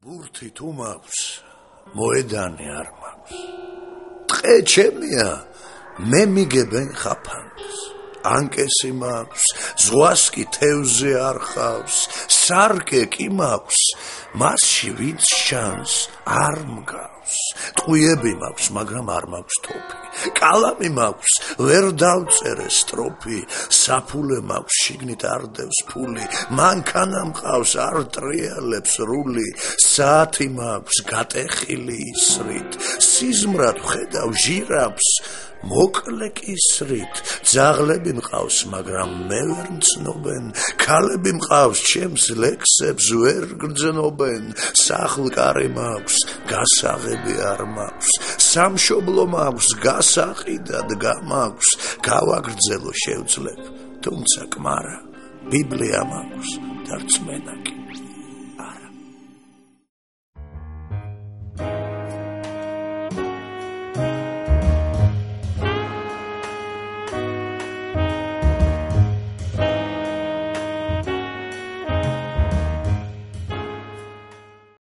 ბურთი თუ მაქვს, მოედანი არ მაქვს. ტყე ჩემია, მე მიგებენ ხაფანს. ანკესი მაქვს, ზღვას კი თევზე არ ხავს. სარკე კი მაქვს, მასში ვინც ჩანს არ მგავს. ტყუიები მაქვს, მაგრამ არ მაქვს თოფი. კალამი მაქვს, ვერ დავწერე სტროფი. საფულე მაქვს, შიგნით არ დევს ფული. მანქანა მყავს, არ ტრიალებს რული. საათი მაქვს, გატეხილი ისრით. სიზმრად ვხედავ ჟირაფს, მოკლე კისრით. ძაღლები მყავს, მაგრამ მე ვერ მცნობენ. ქალები მყავს, ჩემს ლექსებს ვერ გრძნობენ. სახლკარი მაქვს, გასაღები არ მაქვს. სამშობლო მაქვს, გასაყი და დგამაქვს. გავაგრძელო შევძლებ, თუმცა კმარა, ბიბლია მაქვს და რწმენა კი.